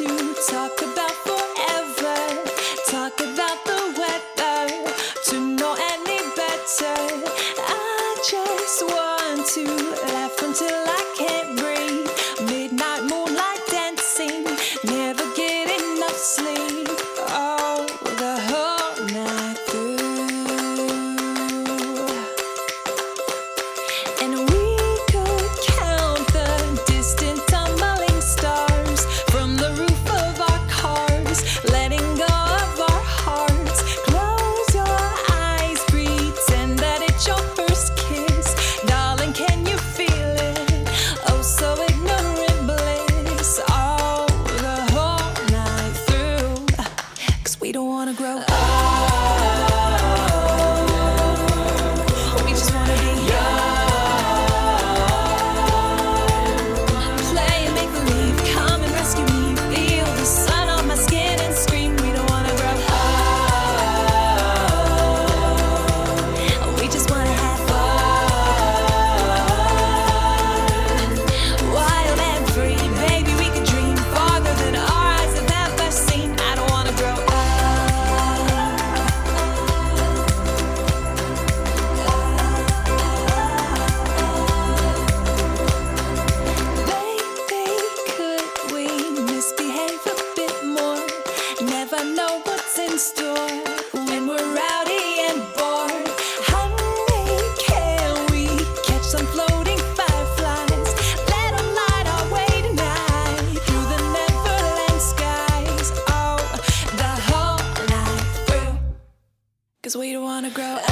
to talk about forever, talk about the weather, to know any better. I just want to laugh until I can't breathe. Midnight moonlight dancing, never get enough sleep. Oh, the whole night through. And we could count the distant tumbling stars from the roof of our cars, letting go of our hearts. Close your eyes, pretend that it's your first kiss. Darling, can you feel it? Oh, so ignorant bliss. Oh, the whole night through. 'Cause we don't wanna grow up. We just wanna be young. Play and make believe, come and rescue me. Feel the sun on my skin and scream. We don't wanna grow up. We just wanna have fun. Wild and free, baby, we could dream farther than our eyes have ever seen. I don't wanna grow up. Baby, could we misbehave a bit more? Never know what's in store when we're rowdy and bored. Honey, can we catch some floating fireflies? Let 'em light our way tonight through the Neverland skies. Oh, the whole night through. 'Cause we don't wanna grow up.